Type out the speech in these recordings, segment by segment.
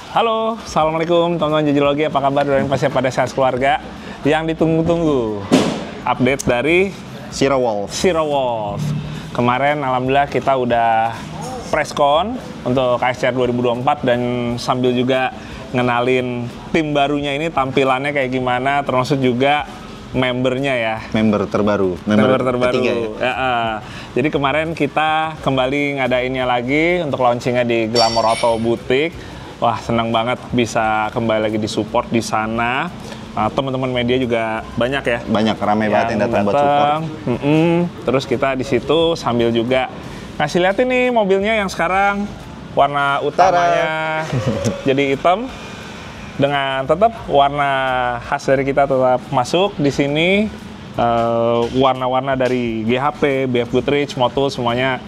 Halo, Assalamualaikum teman-teman Jajilologi, apa kabar? Doain pasti pada sehat keluarga. Yang ditunggu-tunggu update dari Zero Wolf. Kemarin alhamdulillah kita udah preskon untuk KSCR 2024 dan sambil juga ngenalin tim barunya ini, tampilannya kayak gimana, termasuk juga membernya ya. Member terbaru. Ketiga ya. Jadi kemarin kita kembali ngadainnya lagi untuk launchingnya di Glamour Auto Boutique. Wah, senang banget bisa kembali lagi di support di sana. Teman-teman media juga banyak ya. Banyak, ramai banget yang datang buat support. Terus kita di situ sambil juga ngasih lihat ini mobilnya yang sekarang warna utamanya jadi hitam dengan tetap warna khas dari kita tetap masuk di sini. Warna-warna dari GHP, BF Goodrich, Motul semuanya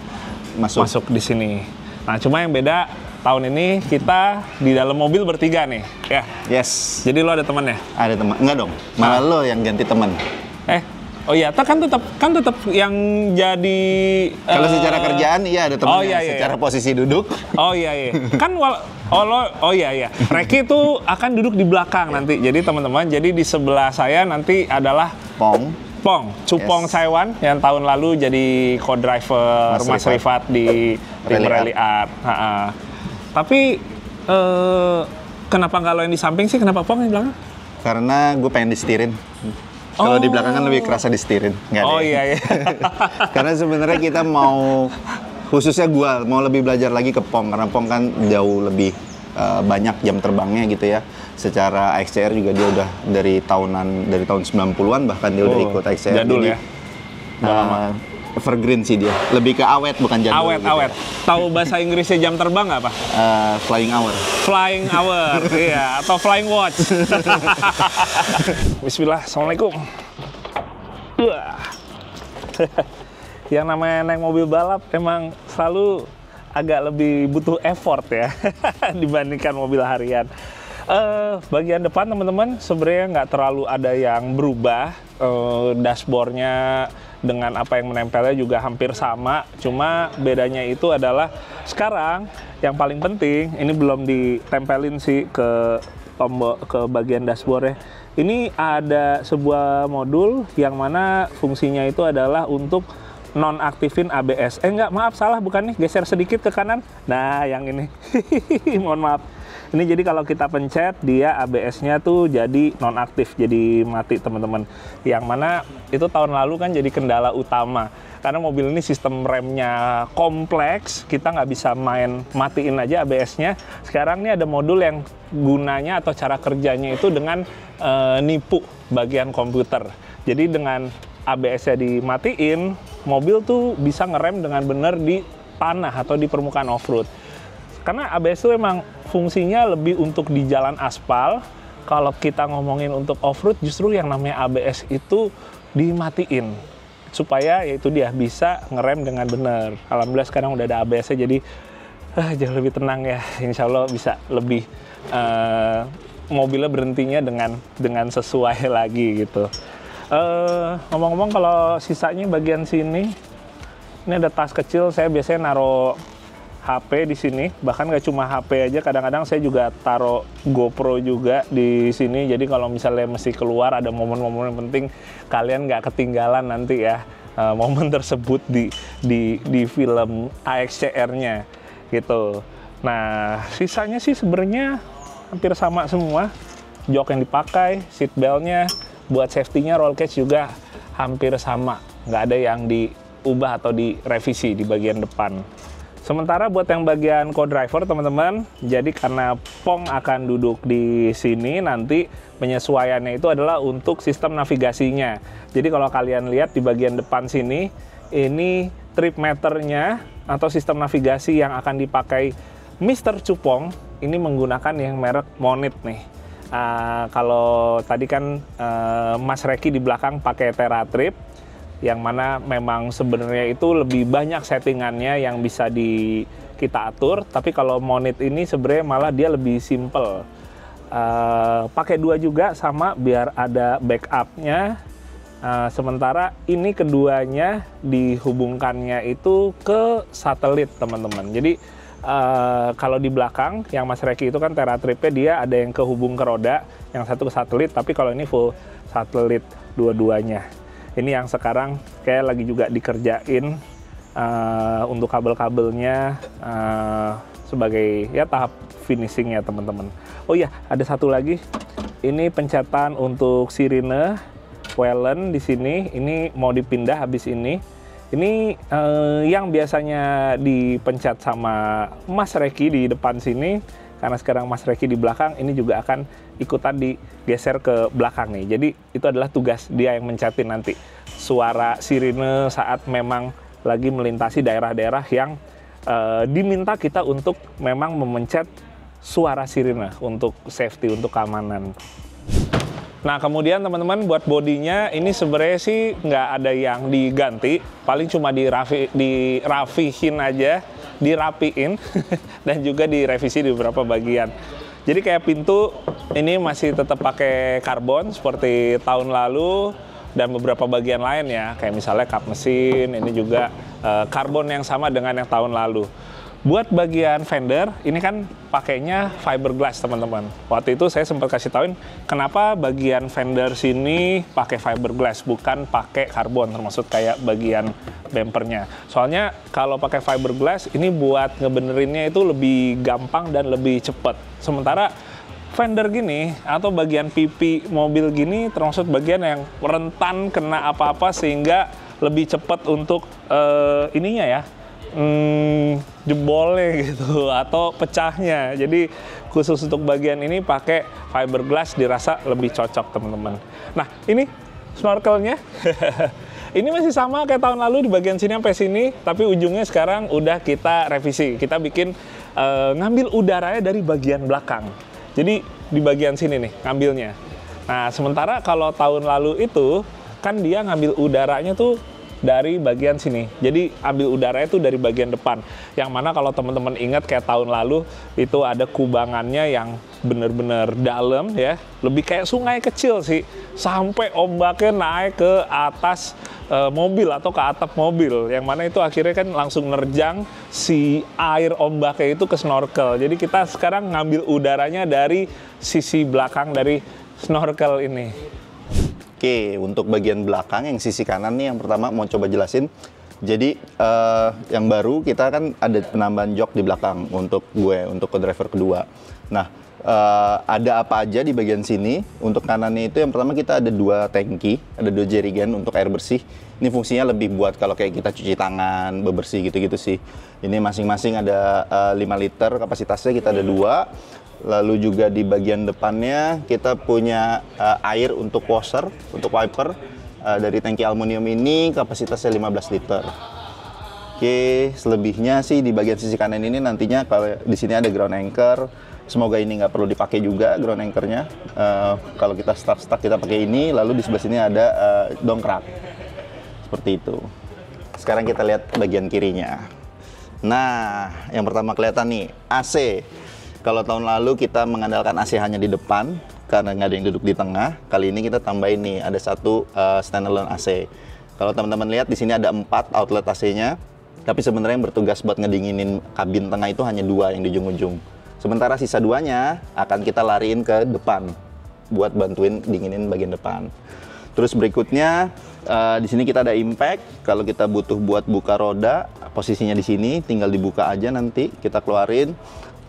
masuk di sini. Nah, cuma yang beda tahun ini kita di dalam mobil bertiga nih, ya. Yes. Jadi lo ada teman ya? Ada teman? Enggak dong. Malah lo yang ganti teman. Oh iya, kan tetap yang jadi. Kalau secara kerjaan iya ada teman secara posisi duduk. Oh iya. Kan iya. Reki itu akan duduk di belakang nanti. Jadi teman-teman, jadi di sebelah saya nanti adalah Cupong Saiwan yang tahun lalu jadi co-driver Mas Rifat di tim Rally Art. Tapi kenapa nggak lo yang di samping sih? Kenapa Pong yang di belakang? Karena gue pengen disetirin. Kalau di belakang kan lebih kerasa disetirin. Iya. Karena sebenarnya kita khususnya gue mau lebih belajar lagi ke Pong, karena Pong kan jauh lebih banyak jam terbangnya gitu ya. Secara XCR juga dia udah dari tahun 90-an bahkan dia udah ikut XCR. Jadul ya. Evergreen sih dia. Lebih ke awet, bukan jadul. Awet. Tahu bahasa Inggrisnya jam terbang nggak, Pak? Flying hour. Flying hour, iya. Atau flying watch. Bismillah, Assalamualaikum. Yang namanya naik mobil balap emang selalu agak lebih butuh effort ya dibandingkan mobil harian. Bagian depan teman-teman sebenarnya nggak terlalu ada yang berubah. Dashboardnya dengan apa yang menempelnya juga hampir sama, cuma bedanya itu adalah sekarang yang paling penting ini belum ditempelin sih ke tombol ke bagian dashboardnya. Ini ada sebuah modul yang mana fungsinya itu adalah untuk nonaktifin ABS. Maaf, salah, bukan nih, geser sedikit ke kanan. Nah, yang ini. Mohon maaf. Ini jadi kalau kita pencet, dia ABS-nya tuh jadi nonaktif, jadi mati teman-teman. Yang mana itu tahun lalu kan jadi kendala utama. Karena mobil ini sistem remnya kompleks, kita nggak bisa matiin aja ABS-nya. Sekarang ini ada modul yang gunanya atau cara kerjanya itu dengan nipu bagian komputer. Jadi dengan ABS-nya dimatiin, mobil tuh bisa ngerem dengan benar di tanah atau di permukaan off-road. Karena ABS itu emang fungsinya lebih untuk di jalan aspal. Kalau kita ngomongin untuk off-road, justru yang namanya ABS itu dimatiin. Supaya yaitu dia bisa ngerem dengan benar. Alhamdulillah sekarang udah ada ABS-nya, jadi jauh lebih tenang ya. Insya Allah bisa lebih mobilnya berhentinya dengan sesuai lagi gitu. Ngomong-ngomong kalau sisanya bagian sini, ini ada tas kecil, saya biasanya naruh HP di sini, bahkan nggak cuma HP aja, kadang-kadang saya juga taruh GoPro juga di sini. Jadi kalau misalnya mesti keluar ada momen-momen yang penting, kalian nggak ketinggalan nanti ya momen tersebut di film AXCR-nya gitu. Nah, sisanya sih sebenarnya hampir sama semua. Jok yang dipakai, seat belt-nya, buat safety-nya, roll cage juga hampir sama. Nggak ada yang diubah atau direvisi di bagian depan. Sementara buat yang bagian co-driver teman-teman, jadi karena Pong akan duduk di sini, nanti penyesuaiannya itu adalah untuk sistem navigasinya. Jadi kalau kalian lihat di bagian depan sini, ini trip meternya atau sistem navigasi yang akan dipakai Mr. Cupong, ini menggunakan yang merek Monit nih. Kalau tadi kan Mas Reki di belakang pakai TerraTrip, yang mana memang sebenarnya itu lebih banyak settingannya yang bisa kita atur. Tapi kalau Monit ini sebenarnya malah dia lebih simple. Pakai dua juga sama biar ada backupnya. Sementara ini keduanya dihubungkannya itu ke satelit teman-teman. Jadi kalau di belakang yang Mas Reki itu kan TeraTrip-nya dia ada yang kehubung ke roda, yang satu ke satelit, tapi kalau ini full satelit dua-duanya. Ini yang sekarang kayak lagi juga dikerjain untuk kabel-kabelnya sebagai ya tahap finishing ya teman-teman. Oh iya, ada satu lagi. Ini pencetan untuk sirine Wellen di sini. Ini mau dipindah habis ini. Ini yang biasanya dipencet sama Mas Reki di depan sini, karena sekarang Mas Reki di belakang, ini juga akan ikutan digeser ke belakang nih. Jadi itu adalah tugas dia yang mencetin nanti suara sirine saat memang lagi melintasi daerah-daerah yang diminta kita untuk memang memencet suara sirine untuk safety, untuk keamanan. Nah kemudian teman-teman buat bodinya ini sebenarnya sih nggak ada yang diganti, paling cuma dirafihin aja, dirapiin dan juga direvisi di beberapa bagian. Jadi kayak pintu ini masih tetap pakai karbon seperti tahun lalu dan beberapa bagian lain ya, kayak misalnya kap mesin ini juga karbon yang sama dengan yang tahun lalu. Buat bagian fender, ini kan pakainya fiberglass teman-teman. Waktu itu saya sempat kasih tauin kenapa bagian fender sini pakai fiberglass, bukan pakai karbon, termasuk kayak bagian bumpernya. Soalnya kalau pakai fiberglass, ini buat ngebenerinnya itu lebih gampang dan lebih cepat. Sementara fender gini, atau bagian pipi mobil gini, termasuk bagian yang rentan kena apa-apa sehingga lebih cepat untuk ininya ya, jebolnya gitu atau pecahnya. Jadi khusus untuk bagian ini pakai fiberglass dirasa lebih cocok teman-teman. Nah ini snorkelnya ini masih sama kayak tahun lalu di bagian sini sampai sini, tapi ujungnya sekarang udah kita revisi. Kita bikin ngambil udaranya dari bagian belakang. Jadi di bagian sini nih ngambilnya. Nah sementara kalau tahun lalu itu kan dia ngambil udaranya tuh dari bagian sini. Jadi ambil udaranya itu dari bagian depan. Yang mana kalau teman-teman ingat kayak tahun lalu itu ada kubangannya yang bener-bener dalam ya. Lebih kayak sungai kecil sih. Sampai ombaknya naik ke atas mobil atau ke atap mobil. Yang mana itu akhirnya kan langsung nerjang si air ombaknya itu ke snorkel. Jadi kita sekarang ngambil udaranya dari sisi belakang dari snorkel ini. Oke, untuk bagian belakang yang sisi kanan nih yang pertama mau coba jelasin. Jadi yang baru kita kan ada penambahan jok di belakang untuk gue, untuk co-driver kedua. Nah, ada apa aja di bagian sini? Untuk kanannya itu yang pertama kita ada 2 tangki, ada 2 jerrycan untuk air bersih. Ini fungsinya lebih buat kalau kayak kita cuci tangan, bebersih gitu-gitu sih. Ini masing-masing ada 5 liter kapasitasnya, kita ada 2. Lalu juga di bagian depannya kita punya air untuk washer, untuk wiper dari tangki aluminium ini kapasitasnya 15 liter. Oke, selebihnya sih di bagian sisi kanan ini nantinya kalau di sini ada ground anchor. Semoga ini nggak perlu dipakai juga ground anchornya. Kalau kita start kita pakai ini, lalu di sebelah sini ada dongkrak. Seperti itu. Sekarang kita lihat bagian kirinya. Nah, yang pertama kelihatan nih AC. Kalau tahun lalu kita mengandalkan AC hanya di depan karena nggak ada yang duduk di tengah. Kali ini kita tambahin nih ada satu standalone AC. Kalau teman-teman lihat di sini ada 4 outlet AC-nya, tapi sebenarnya yang bertugas buat ngedinginin kabin tengah itu hanya 2 yang di ujung-ujung. Sementara sisa 2-nya akan kita lariin ke depan buat bantuin dinginin bagian depan. Terus berikutnya di sini kita ada impact. Kalau kita butuh buat buka roda, posisinya di sini, tinggal dibuka aja nanti kita keluarin.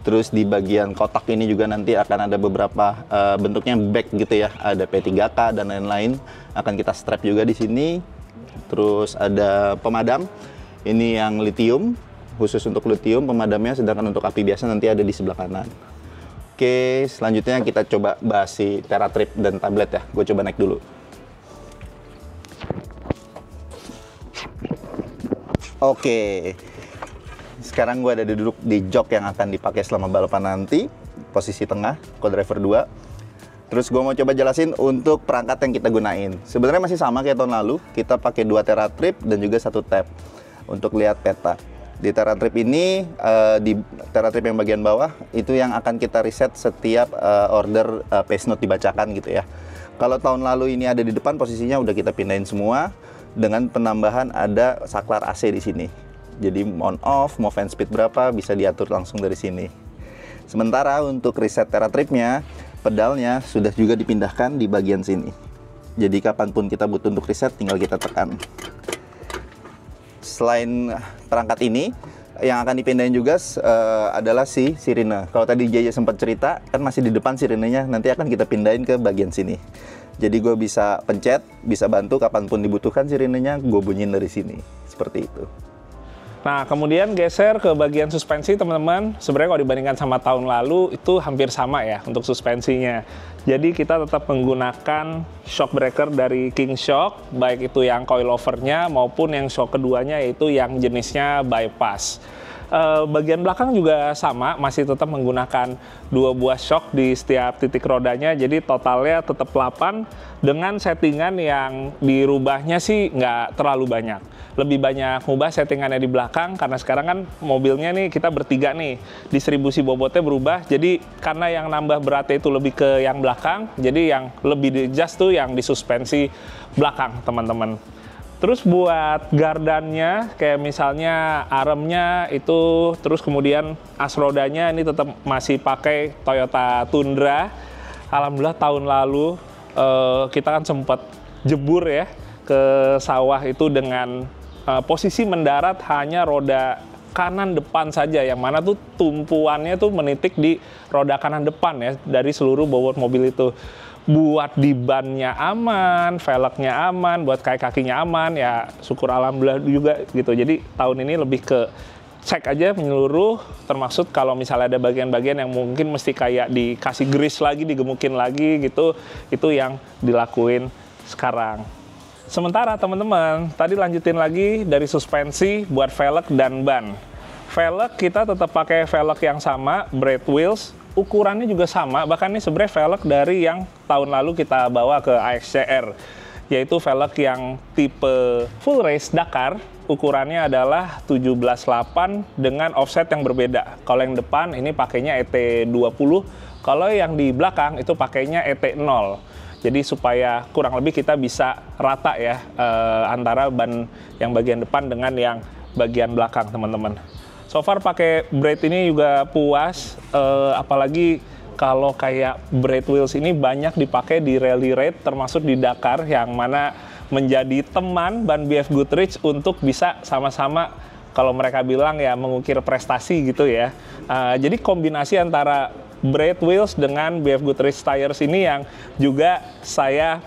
Terus di bagian kotak ini juga nanti akan ada beberapa bentuknya bag gitu ya, ada P3K dan lain-lain. Akan kita strap juga di sini. Terus ada pemadam. Ini yang lithium, khusus untuk lithium pemadamnya, sedangkan untuk api biasa nanti ada di sebelah kanan. Oke, selanjutnya kita coba bahas si TeraTrip dan tablet ya. Gue coba naik dulu. Oke. Sekarang gue ada duduk di jok yang akan dipakai selama balapan nanti, posisi tengah, co-driver 2. Terus gue mau coba jelasin untuk perangkat yang kita gunain. Sebenarnya masih sama kayak tahun lalu, kita pakai 2 TeraTrip dan juga 1 tab untuk lihat peta. Di TeraTrip ini, di TeraTrip yang bagian bawah, itu yang akan kita reset setiap order pace note dibacakan gitu ya. Kalau tahun lalu ini ada di depan, posisinya udah kita pindahin semua, dengan penambahan ada saklar AC di sini. Jadi on off, mau fan speed berapa bisa diatur langsung dari sini. Sementara untuk reset TeraTrip-nya, pedalnya sudah juga dipindahkan di bagian sini. Jadi kapanpun kita butuh untuk reset, tinggal kita tekan. Selain perangkat ini, yang akan dipindahin juga adalah si sirine. Kalau tadi JJ sempat cerita, kan masih di depan sirinenya, nanti akan kita pindahin ke bagian sini. Jadi gue bisa pencet, bisa bantu kapanpun dibutuhkan sirinenya, gue bunyiin dari sini. Seperti itu. Nah, kemudian geser ke bagian suspensi, teman-teman. Sebenarnya kalau dibandingkan sama tahun lalu, itu hampir sama ya untuk suspensinya. Jadi kita tetap menggunakan shock breaker dari King Shock, baik itu yang coilovernya maupun yang shock keduanya, yaitu yang jenisnya bypass. Bagian belakang juga sama, masih tetap menggunakan 2 buah shock di setiap titik rodanya, jadi totalnya tetap 8 dengan settingan yang dirubahnya sih nggak terlalu banyak. Lebih banyak ngubah settingannya di belakang, karena sekarang kan mobilnya nih kita bertiga nih, distribusi bobotnya berubah, jadi karena yang nambah beratnya itu lebih ke yang belakang, jadi yang lebih di-adjust tuh yang di suspensi belakang, teman-teman. Terus buat gardannya, kayak misalnya aremnya itu, terus kemudian as rodanya ini tetap masih pakai Toyota Tundra. Alhamdulillah tahun lalu kita kan sempat jebur ya ke sawah itu dengan posisi mendarat hanya roda kanan depan saja, yang mana tuh tumpuannya tuh menitik di roda kanan depan ya dari seluruh bobot mobil itu. Buat di bannya aman, velgnya aman, buat kakinya aman, ya syukur alhamdulillah juga gitu. Jadi tahun ini lebih ke cek aja menyeluruh, termasuk kalau misalnya ada bagian-bagian yang mungkin mesti kayak dikasih grease lagi, digemukin lagi gitu, itu yang dilakuin sekarang. Sementara teman-teman, tadi lanjutin lagi dari suspensi buat velg dan ban. Velg kita tetap pakai velg yang sama, Brad Wheels. Ukurannya juga sama, bahkan ini sebenarnya velg dari yang tahun lalu kita bawa ke AXCR, yaitu velg yang tipe full race Dakar. Ukurannya adalah 17.8 dengan offset yang berbeda. Kalau yang depan ini pakainya ET20, kalau yang di belakang itu pakainya ET0. Jadi supaya kurang lebih kita bisa rata ya antara ban yang bagian depan dengan yang bagian belakang, teman-teman. So far pakai Brad ini juga puas, apalagi kalau kayak Brad Wheels ini banyak dipakai di rally raid, termasuk di Dakar, yang mana menjadi teman ban BF Goodrich untuk bisa sama-sama, kalau mereka bilang ya, mengukir prestasi gitu ya. Jadi kombinasi antara Brad Wheels dengan BF Goodrich Tires ini yang juga saya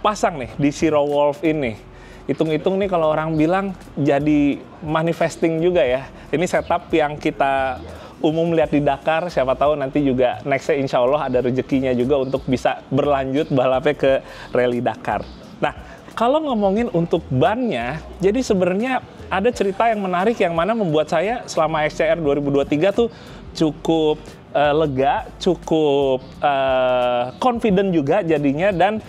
pasang nih di Zero Wolf ini. Hitung-hitung nih kalau orang bilang jadi manifesting juga ya. Ini setup yang kita umum lihat di Dakar, siapa tahu nanti juga nextnya insya Allah ada rezekinya juga untuk bisa berlanjut balapnya ke rally Dakar. Nah, kalau ngomongin untuk bannya, jadi sebenarnya ada cerita yang menarik yang mana membuat saya selama XCR 2023 tuh cukup lega, cukup confident juga jadinya, dan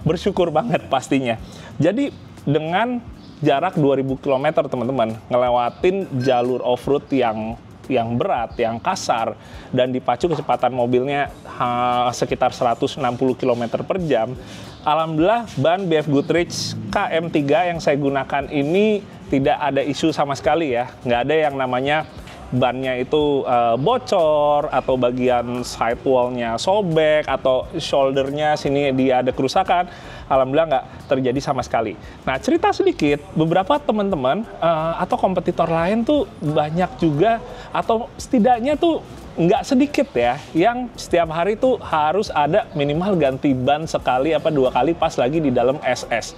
bersyukur banget pastinya. Jadi dengan jarak 2000 km teman-teman, ngelewatin jalur off-road yang berat, yang kasar, dan dipacu kecepatan mobilnya sekitar 160 km per jam. Alhamdulillah ban BF Goodrich KM3 yang saya gunakan ini tidak ada isu sama sekali ya. Nggak ada yang namanya bannya itu bocor, atau bagian sidewall-nya sobek, atau shoulder-nya sini dia ada kerusakan. Alhamdulillah nggak terjadi sama sekali. Nah, cerita sedikit, beberapa teman-teman atau kompetitor lain tuh banyak juga, atau setidaknya tuh nggak sedikit ya, yang setiap hari tuh harus ada minimal ganti ban sekali apa 2 kali pas lagi di dalam SS.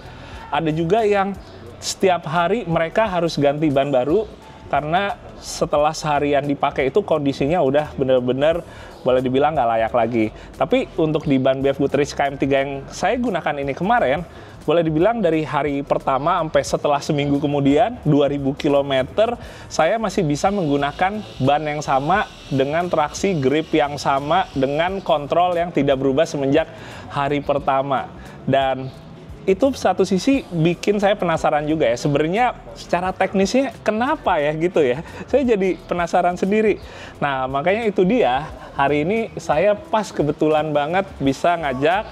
Ada juga yang setiap hari mereka harus ganti ban baru, karena setelah seharian dipakai itu kondisinya udah bener-bener boleh dibilang nggak layak lagi. Tapi untuk di ban BF Goodrich KM3 yang saya gunakan ini kemarin, boleh dibilang dari hari pertama sampai setelah seminggu kemudian, 2000 km, saya masih bisa menggunakan ban yang sama, dengan traksi grip yang sama, dengan kontrol yang tidak berubah semenjak hari pertama. Dan itu satu sisi bikin saya penasaran juga ya, sebenarnya secara teknisnya kenapa ya gitu ya, saya jadi penasaran sendiri. Nah, makanya itu dia, hari ini saya pas kebetulan banget bisa ngajak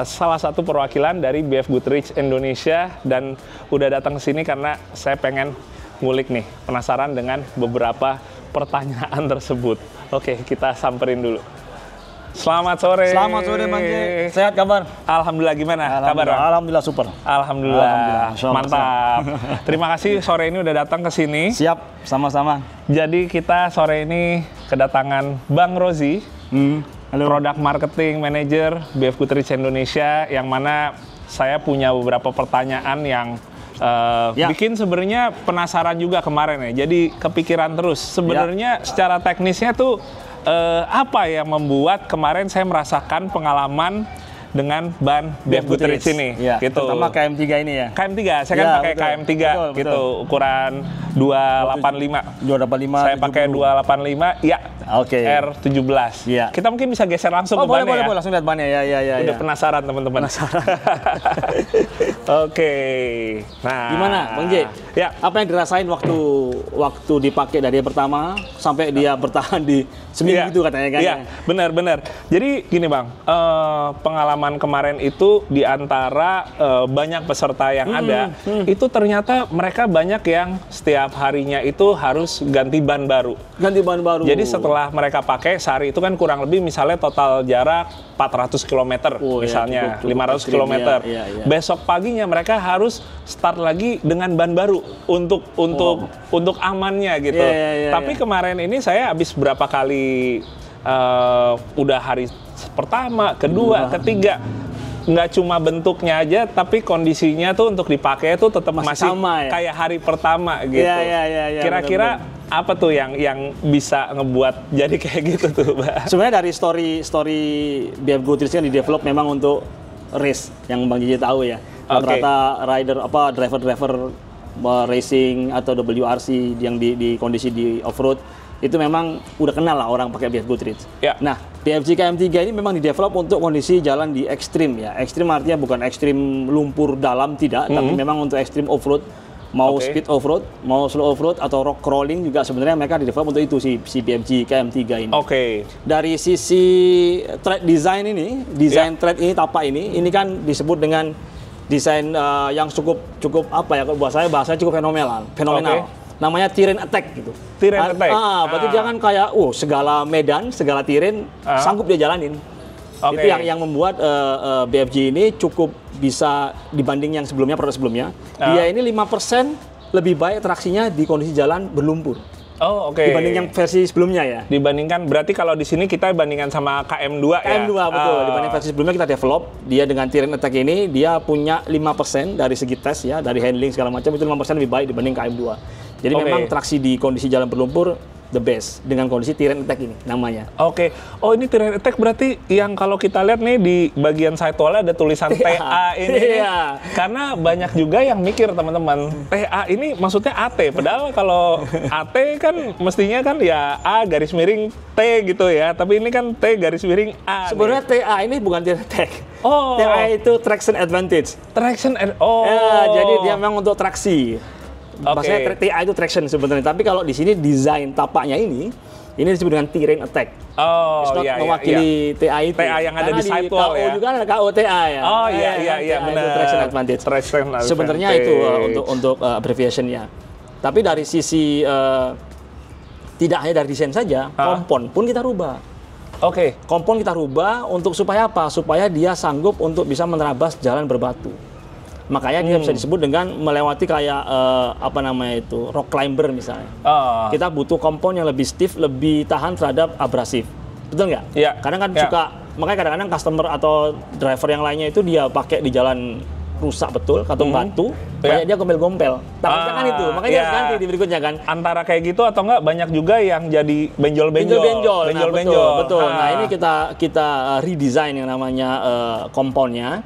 salah satu perwakilan dari BF Goodrich Indonesia, dan udah datang ke sini karena saya pengen ngulik nih, penasaran dengan beberapa pertanyaan tersebut. Oke, kita samperin dulu. Selamat sore. Selamat sore, Bang J. Sehat kabar? Alhamdulillah, gimana kabar, Bang? Alhamdulillah super. Alhamdulillah. Mantap. Terima kasih sore ini udah datang ke sini. Siap, sama-sama. Jadi kita sore ini kedatangan Bang Rozi, Halo. Product Marketing Manager BF Goodrich Indonesia, yang mana saya punya beberapa pertanyaan yang bikin sebenarnya penasaran juga kemarin ya. Jadi kepikiran terus. Sebenarnya secara teknisnya tuh apa yang membuat kemarin saya merasakan pengalaman dengan ban BF Goodrich ini, ya, gitu. Terutama KM3 ini ya. KM3, saya kan pakai betul. KM3 Betul, gitu, ukuran 285. 285. Saya pakai 285, ya. Oke. R17. Iya. Kita mungkin bisa geser langsung ke boleh, bannya ya. boleh, langsung lihat bannya ya. Udah penasaran teman-teman. Oke. Nah, Gimana, Bang J? Ya. Apa yang dirasain waktu dipakai dari yang pertama sampai dia bertahan di seminggu itu katanya kan? Iya, benar. Jadi gini Bang, pengalaman kemarin itu di antara banyak peserta yang ada, itu ternyata mereka banyak yang setiap harinya itu harus ganti ban baru. Ganti ban baru. Jadi setelah mereka pakai sehari itu kan kurang lebih misalnya total jarak 400 km misalnya, cukup 500 km. Iya. Besok paginya mereka harus start lagi dengan ban baru untuk amannya gitu. Tapi kemarin ini saya habis berapa kali udah hari pertama, kedua, ketiga, nggak cuma bentuknya aja, tapi kondisinya tuh untuk dipakai tuh tetap masih sama, ya? kayak hari pertama gitu. Iya, Kira-kira apa tuh yang bisa ngebuat jadi kayak gitu tuh, Mbak? Sebenarnya dari story BF Goodrich kan di-develop memang untuk race yang Bang Jiji tahu ya. Rata-rata driver racing atau WRC yang di kondisi di off-road itu memang udah kenal lah orang pakai BF Goodrich. Ya. Nah, BFG KM3 ini memang di-develop untuk kondisi jalan di ekstrim ya. Ekstrim artinya bukan ekstrim lumpur dalam, tidak, tapi memang untuk ekstrim off-road. Mau speed off-road, mau slow off-road, atau rock crawling juga sebenarnya mereka di-develop untuk itu si BFG KM3 ini. Dari sisi tread design ini, tread ini, tapak ini kan disebut dengan desain yang cukup apa ya, kalau buat saya bahasanya cukup fenomenal. Namanya terrain attack gitu. Terrain attack. Berarti dia kan kayak segala medan, segala terrain sanggup dia jalanin. Itu yang membuat BFG ini cukup bisa dibanding yang sebelumnya, produk sebelumnya. Dia ini 5% lebih baik traksinya di kondisi jalan berlumpur. Dibanding yang versi sebelumnya ya. Dibandingkan, berarti kalau di sini kita bandingkan sama KM2 ya? KM2 betul. Dibanding versi sebelumnya kita develop, dia dengan terrain attack ini, dia punya 5% dari segi tes ya, dari handling segala macam, itu 5% lebih baik dibanding KM2. Jadi memang traksi di kondisi jalan berlumpur the best dengan kondisi terrain attack ini namanya. Oh, ini terrain attack berarti yang kalau kita lihat nih di bagian sidewall ada tulisan TA ini. Karena banyak juga yang mikir teman-teman, TA ini maksudnya AT. Padahal kalau AT kan mestinya kan ya A garis miring T gitu ya. Tapi ini kan T garis miring A. Sebenarnya TA ini bukan terrain attack. Oh. TA itu traction advantage. Jadi dia memang untuk traksi. Bahasanya TA itu traction sebenarnya, tapi kalau di sini desain tapaknya ini disebut dengan terrain attack. Mewakili TA itu. TA yang ada di sidewall ya. KO juga ada KOTA ya. Benar. Itu traction advantage. Sebenarnya itu untuk abbreviation-nya. Tapi dari sisi tidak hanya dari desain saja, kompon pun kita rubah. Kompon kita rubah untuk supaya apa? Supaya dia sanggup untuk bisa menerabas jalan berbatu. Makanya dia bisa disebut dengan melewati kayak rock climber misalnya. Kita butuh kompon yang lebih stiff, lebih tahan terhadap abrasif. Betul nggak? Iya. Kadang kan makanya kadang-kadang customer atau driver yang lainnya itu dia pakai di jalan rusak betul, atau batu, banyak dia gombel-gombel. Takutnya kan itu, makanya dia harus ganti di berikutnya kan. Antara kayak gitu atau nggak banyak juga yang jadi benjol-benjol. Betul. Nah ini kita redesign yang namanya komponnya.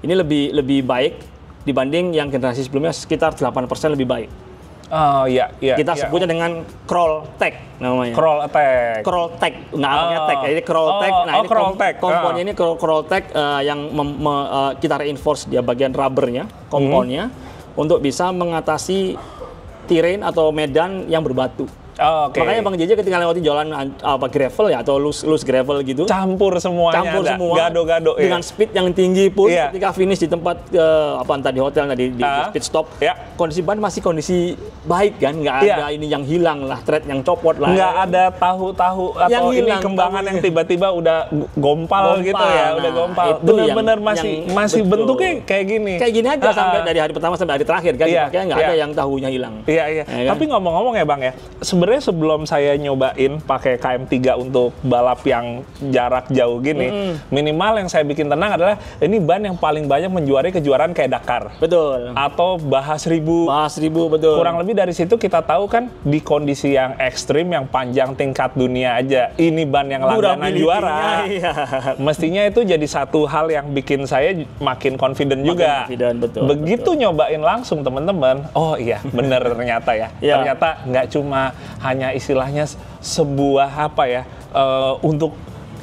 Ini lebih baik dibanding yang generasi sebelumnya, sekitar 8% lebih baik. Kita sebutnya dengan crawl tech namanya. Crawl tech. Nggak pakai tech, jadi crawl tech. Nah ini komponnya ini crawl tech yang kita reinforce dia bagian rubbernya, komponnya untuk bisa mengatasi terrain atau medan yang berbatu. Oh, oke. Makanya Bang JJ ketika lewati jalan apa gravel ya atau loose gravel gitu, Campur semuanya. campur ada. semua Gado-gado. dengan speed yang tinggi pun Iya. ketika finish di tempat apa entah di hotel di speed stop, Ya. kondisi ban masih kondisi baik kan, nggak Iya. ada ini yang hilang lah, thread yang copot lah. Nggak ada tahu-tahu atau Yang ini hilang, kembangan tahunya. yang tiba-tiba udah gompal gitu ya, udah Nah, gompal. itu Bener-bener yang masih betul. bentuknya kayak gini. Kayak gini aja sampai dari hari pertama sampai hari terakhir kan, Iya, makanya nggak iya. ada yang tahunya hilang. Iya. Ya kan? Tapi ngomong-ngomong ya Bang ya, sebenarnya sebelum saya nyobain pakai KM3 untuk balap yang jarak jauh gini, minimal yang saya bikin tenang adalah ini ban yang paling banyak menjuarai kejuaraan kayak Dakar Betul. atau Bahas 1000. Bahas 1000 betul. Kurang lebih dari situ kita tahu kan di kondisi yang ekstrim, yang panjang tingkat dunia aja, ini ban yang langganan juara. Iya. Mestinya itu jadi satu hal yang bikin saya makin confident juga. confident, betul, Begitu nyobain langsung teman-teman, oh iya bener ternyata ya. Iya. Ternyata nggak cuma hanya istilahnya sebuah apa ya, untuk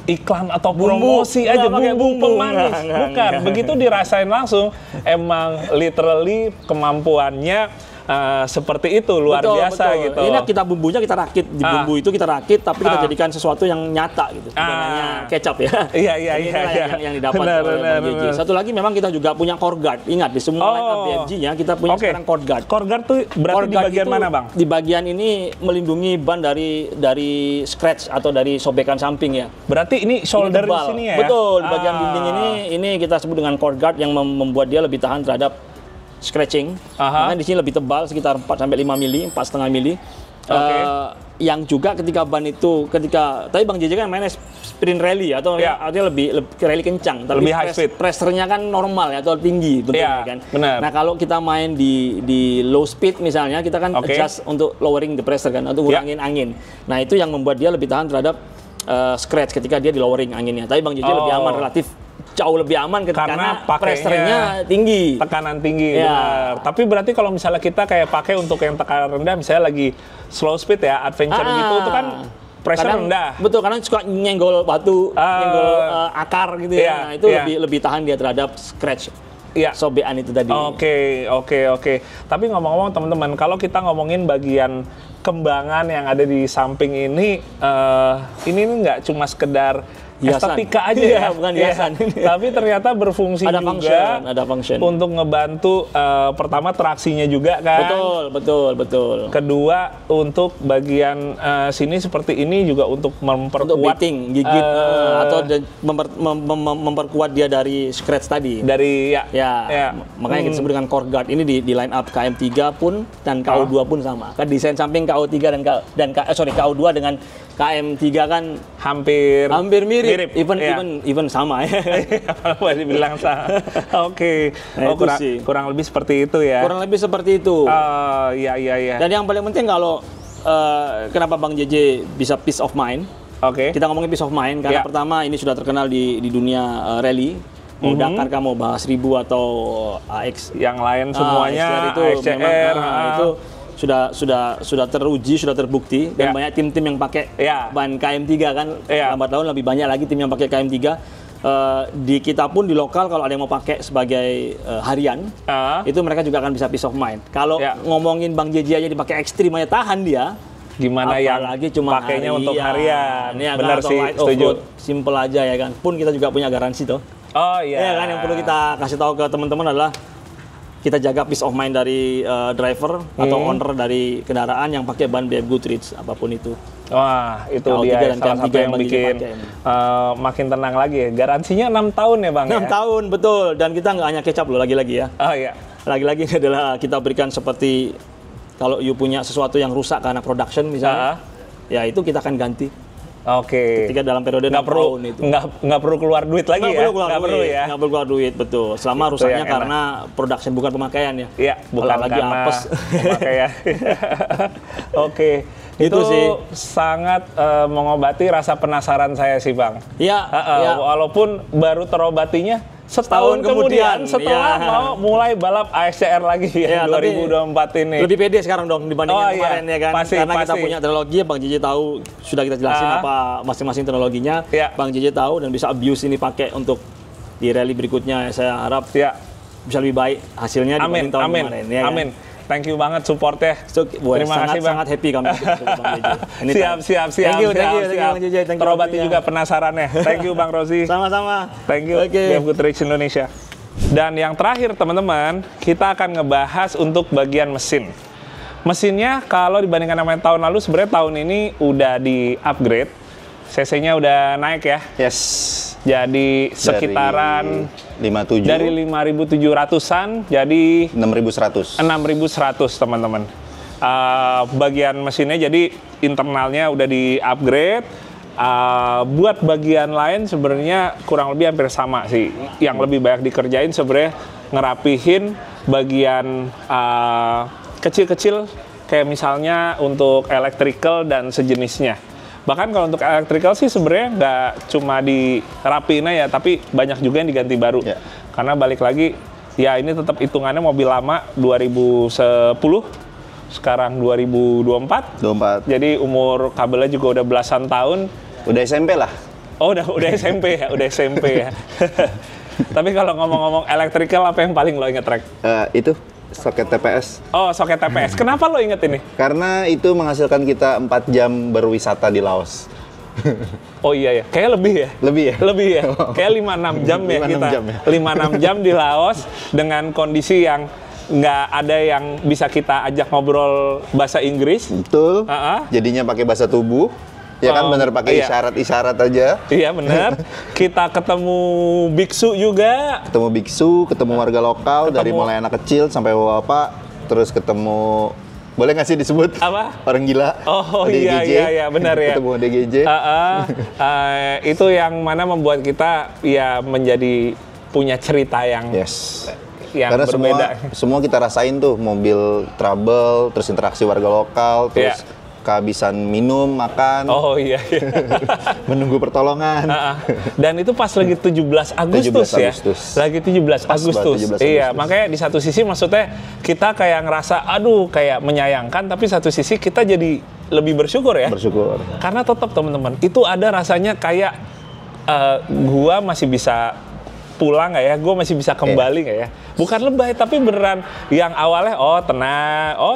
iklan atau promosi aja, Nggak pakai bumbu pemanis. Nggak, Bukan, nggak. begitu dirasain langsung, emang literally kemampuannya seperti itu, luar biasa gitu. Ini kita bumbunya kita rakit, di bumbu itu kita rakit, tapi kita jadikan sesuatu yang nyata gitu. Bukan hanya kecap ya. Iya. Inilah yang didapat Benar, oleh Bang JJ. benar. Satu lagi memang kita juga punya core guard. Ingat di semua line up BFG-nya kita punya Oke. sekarang core guard. Core guard tuh berarti Core di guard bagian itu mana Bang? Di bagian ini melindungi ban dari scratch atau dari sobekan samping ya. Berarti ini shoulder di tebal. sini ya? Betul, di bagian dinding ini kita sebut dengan core guard yang membuat dia lebih tahan terhadap scratching. Aha. Makanya di sini lebih tebal sekitar 4 sampai 5 mili, 4,5 mili. Oke. Yang juga ketika ban itu tadi Bang JJ kan mainnya sprint rally atau Ya. artinya lebih rally kencang, tapi Lebih high speed. pressure-nya kan normal ya atau tinggi bentuknya Ya, kan. benar. Nah, kalau kita main di low speed misalnya, kita kan Oke. adjust untuk lowering the pressure kan, atau Ya. ngurangin angin. Nah, itu yang membuat dia lebih tahan terhadap scratch ketika dia di lowering anginnya. Tapi Bang JJ lebih aman, relatif jauh lebih aman karena pakainya pressure-nya tinggi. tekanan tinggi. Ya. Benar. Tapi berarti kalau misalnya kita kayak pakai untuk yang tekanan rendah, misalnya lagi slow speed ya, adventure gitu, itu kan pressure Kadang- rendah. Betul, karena suka nyenggol batu, nyenggol akar gitu iya, ya. Nah, itu iya. lebih tahan dia terhadap scratch. Iya. Sobekan itu tadi. Oke. Tapi ngomong-ngomong teman-teman, kalau kita ngomongin bagian kembangan yang ada di samping ini nggak cuma sekedar Hiasan. estetika aja Iya, ya, bukan hiasan. Tapi ternyata berfungsi Ada juga function. untuk ngebantu pertama traksinya juga kan. Betul. Kedua untuk bagian sini seperti ini juga untuk memperkuat Untuk biting, gigit atau memperkuat dia dari scratch tadi. dari Ya, makanya kita sebut dengan core guard. Ini di line up KM3 pun dan KO2 pun sama. Kan desain samping KO3 KO2 dengan KM3 kan hampir mirip. Iya. Even sama ya. Apa dibilang sama? Oke. Nah, itu sih. kurang lebih seperti itu ya. Kurang lebih seperti itu. Iya. Dan yang paling penting kalau kenapa Bang JJ bisa peace of mind? Oke. Kita ngomongin peace of mind karena Ya. pertama ini sudah terkenal di dunia rally. Mau Dakar kan, mau Bahas 1000 atau AX Yang lain semuanya XCR itu XCR, memang, itu sudah teruji, sudah terbukti dan Ya. banyak tim-tim yang pakai Ya. ban KM3 kan. Ya. Lambat laun lebih banyak lagi tim yang pakai KM3. Di kita pun di lokal kalau ada yang mau pakai sebagai harian, itu mereka juga akan bisa peace of mind. Kalau Ya. ngomongin Bang JJ aja dipakai ekstrim aja tahan dia. Gimana yang Apalagi cuma pakainya untuk harian. Ya, Benar kan, sih, atau light setuju. off-road, simple aja ya kan. Pun kita juga punya garansi tuh. Oh iya. Ya kan, yang perlu kita kasih tahu ke teman-teman adalah kita jaga peace of mind dari driver atau owner dari kendaraan yang pakai ban BF Goodrich apapun itu. Wah, itu KO3 dia dan salah KM3 satu yang yang bikin dipakai. makin tenang lagi ya. Garansinya 6 tahun ya Bang 6 ya? tahun, betul. Dan kita nggak hanya kecap loh, lagi-lagi ya. Oh iya. Lagi-lagi ini adalah kita berikan seperti kalau you punya sesuatu yang rusak karena production misalnya, ya itu kita akan ganti. Oke. Ketika dalam periode 6 Nggak perlu tahun itu. nggak perlu keluar duit lagi Nggak ya? perlu keluar Nggak duit, perlu ya? nggak perlu keluar duit, betul. Selama Itu rusaknya yang enak. karena production bukan pemakaian ya. Iya, bukan Kalau lagi karena apes. pemakaian. Oke. Itu sih. sangat mengobati rasa penasaran saya sih Bang. Iya, iya. Walaupun baru terobatinya setahun kemudian setelah iya. mau mulai balap AXCR lagi Ya, yang tapi 2024 ini. Lebih pede sekarang dong dibandingin Oh, iya. kemarin ya kan. Pasti, Karena kita pasti. punya teknologi, Bang JJ tahu, sudah kita jelasin apa masing-masing teknologinya. Iya. Bang JJ tahu dan bisa abuse ini pakai untuk di rally berikutnya. Saya harap Ya. bisa lebih baik hasilnya Amin, dibanding tahun amin, kemarin. Ya kan? amin. thank you banget supportnya. Terima kasih Bang. Sangat happy kami. Siap. Thank you, Bang JJ. Terobati juga penasarannya. Thank you Bang Rozi. Sama-sama. Thank you. BF Goodrich Indonesia. Dan yang terakhir teman-teman, kita akan ngebahas untuk bagian mesin. Mesinnya kalau dibandingkan sama tahun lalu, sebenarnya tahun ini udah di-upgrade. CC-nya udah naik ya. Yes. Jadi sekitaran 57 dari 5.700-an jadi 6.100. 6.100 teman-teman. Bagian mesinnya jadi internalnya udah di-upgrade. Buat bagian lain sebenarnya kurang lebih hampir sama sih. Yang lebih banyak dikerjain sebenarnya ngerapihin bagian kecil-kecil kayak misalnya untuk electrical dan sejenisnya. Bahkan kalau untuk electrical sih sebenarnya nggak cuma dirapiin ya, tapi banyak juga yang diganti baru. Yeah. Karena balik lagi, ya ini tetap hitungannya mobil lama 2010, sekarang 2024. Jadi umur kabelnya juga udah belasan tahun. Udah SMP lah. Oh udah SMP ya, udah SMP ya. Tapi kalau ngomong-ngomong electrical, apa yang paling lo inget, Rek? Itu soket TPS. Oh, soket TPS. Kenapa lo inget ini? Karena itu menghasilkan kita 4 jam berwisata di Laos. Oh iya ya, kayak lebih ya? Lebih ya? Kayak 5-6 jam ya 5-6 kita. jam ya. 5-6 jam di Laos dengan kondisi yang nggak ada yang bisa kita ajak ngobrol bahasa Inggris. Betul. Jadinya pakai bahasa tubuh. Ya kan bener pakai isyarat-isyarat aja. Iya bener. Kita ketemu biksu juga. Ketemu biksu, ketemu warga lokal dari mulai anak kecil sampai bapak, terus ketemu boleh nggak sih disebut? Apa? Orang gila. Oh iya benar ya. Ketemu DGJ. Itu yang mana membuat kita ya menjadi punya cerita yang yang karena berbeda. Semua kita rasain tuh, mobil trouble, terus interaksi warga lokal, terus kehabisan minum, makan. Oh iya. Menunggu pertolongan. Dan itu pas lagi 17 Agustus ya. Lagi 17 Agustus. Iya, makanya di satu sisi maksudnya kita kayak ngerasa aduh kayak menyayangkan, tapi satu sisi kita jadi lebih bersyukur ya. Bersyukur. Karena tetap teman-teman, itu ada rasanya kayak gua masih bisa pulang nggak ya, gue masih bisa kembali nggak ya, bukan lebay tapi beneran yang awalnya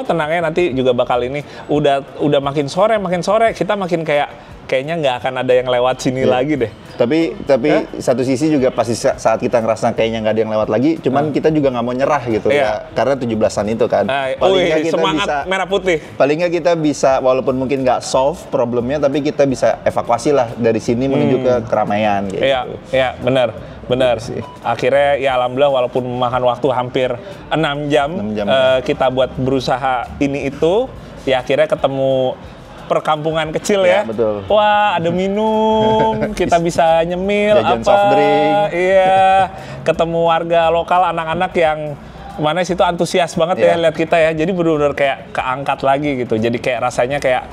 tenangnya nanti juga bakal ini, udah makin sore kita makin kayaknya nggak akan ada yang lewat sini lagi deh. Tapi satu sisi juga pasti saat kita ngerasa kayaknya nggak ada yang lewat lagi, cuman kita juga nggak mau nyerah gitu ya, karena 17-an itu kan. Paling nggak kita semangat bisa merah putih. Paling nggak kita bisa, walaupun mungkin nggak solve problemnya, tapi kita bisa evakuasi lah dari sini menuju ke keramaian. Gitu. Iya, benar sih. Akhirnya ya alhamdulillah walaupun memakan waktu hampir 6 jam, kita buat berusaha ini itu, ya akhirnya ketemu perkampungan kecil ya. Betul. Wah, ada minum, kita bisa nyemil jajan soft drink. Iya. Ketemu warga lokal, anak-anak yang mana situ antusias banget ya lihat kita ya. Jadi benar-benar kayak keangkat lagi gitu. Jadi kayak rasanya kayak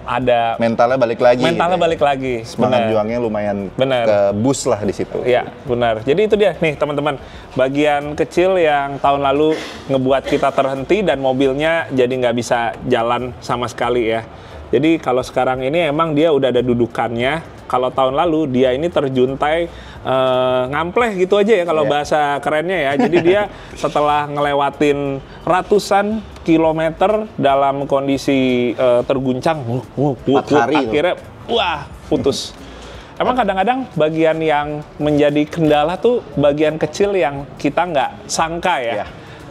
ada mentalnya balik lagi. Balik lagi. Semangat juangnya lumayan ke boost lah di situ. Iya, benar. Jadi itu dia nih teman-teman, bagian kecil yang tahun lalu ngebuat kita terhenti dan mobilnya jadi nggak bisa jalan sama sekali ya. Jadi kalau sekarang ini emang dia udah ada dudukannya. Kalau tahun lalu dia ini terjuntai ngampleh gitu aja ya kalau bahasa kerennya ya. Jadi dia setelah ngelewatin ratusan kilometer dalam kondisi terguncang, akhirnya putus. Emang kadang-kadang bagian yang menjadi kendala tuh bagian kecil yang kita nggak sangka ya.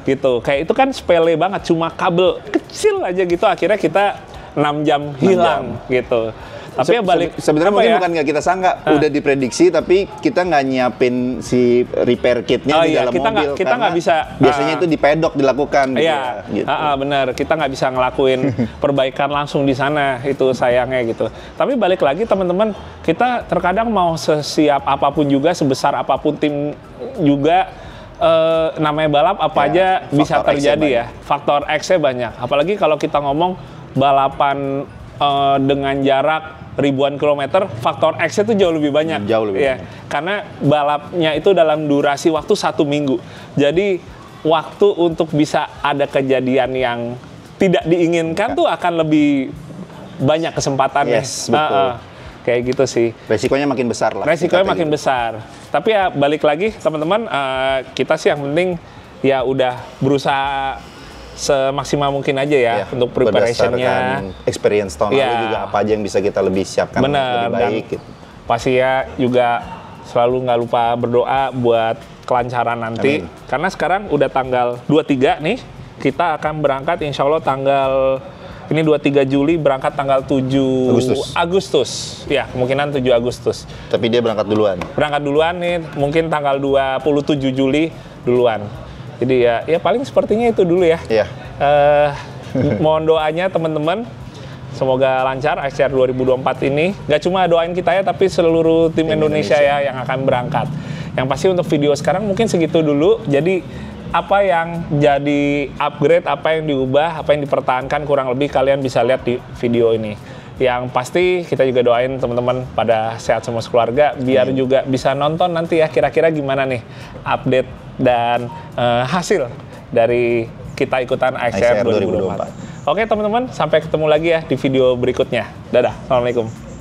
Gitu. Kayak itu kan sepele banget, cuma kabel kecil aja gitu, akhirnya kita 6 jam hilang gitu. Tapi ya balik sebenarnya mungkin bukan nggak kita sangka, udah diprediksi, tapi kita nggak nyiapin si repair kitnya di dalam mobil. Kita nggak bisa. Biasanya itu di pedok dilakukan. Iya, gitu. Benar. Kita nggak bisa ngelakuin perbaikan langsung di sana, itu sayangnya gitu. Tapi balik lagi teman-teman, kita terkadang mau sesiap apapun juga, sebesar apapun tim juga. Namanya balap apa aja bisa terjadi ya. Faktor X-nya banyak. Apalagi kalau kita ngomong balapan dengan jarak ribuan kilometer, faktor X-nya itu jauh lebih banyak. Banyak. Karena balapnya itu dalam durasi waktu 1 minggu. Jadi waktu untuk bisa ada kejadian yang tidak diinginkan tuh akan lebih banyak kesempatannya. Yes, betul. Kayak gitu sih. Resikonya makin besar lah. Resikonya makin besar. Tapi ya balik lagi teman-teman, kita sih yang penting ya udah berusaha semaksimal mungkin aja ya untuk preparationnya. Berdasarkan experience tahun lalu juga apa aja yang bisa kita lebih siapkan Bener, lebih baik. Gitu. Pasti ya juga selalu nggak lupa berdoa buat kelancaran nanti. Amin. Karena sekarang udah tanggal 23 nih, kita akan berangkat insya Allah tanggal ini 23 Juli, berangkat tanggal 7 Agustus. Ya, kemungkinan 7 Agustus. Tapi dia berangkat duluan. Berangkat duluan nih, mungkin tanggal 27 Juli duluan. Jadi ya paling sepertinya itu dulu ya. Iya. Mohon doanya teman-teman. Semoga lancar XCR 2024 ini. Gak cuma doain kita ya, tapi seluruh tim Indonesia ya yang akan berangkat. Yang pasti untuk video sekarang mungkin segitu dulu. Jadi apa yang jadi upgrade, apa yang diubah, apa yang dipertahankan kurang lebih kalian bisa lihat di video ini. Yang pasti kita juga doain teman-teman pada sehat semua keluarga, biar juga bisa nonton nanti ya kira-kira gimana nih update dan hasil dari kita ikutan XCR 2024. Oke teman-teman, sampai ketemu lagi ya di video berikutnya. Dadah, Assalamualaikum.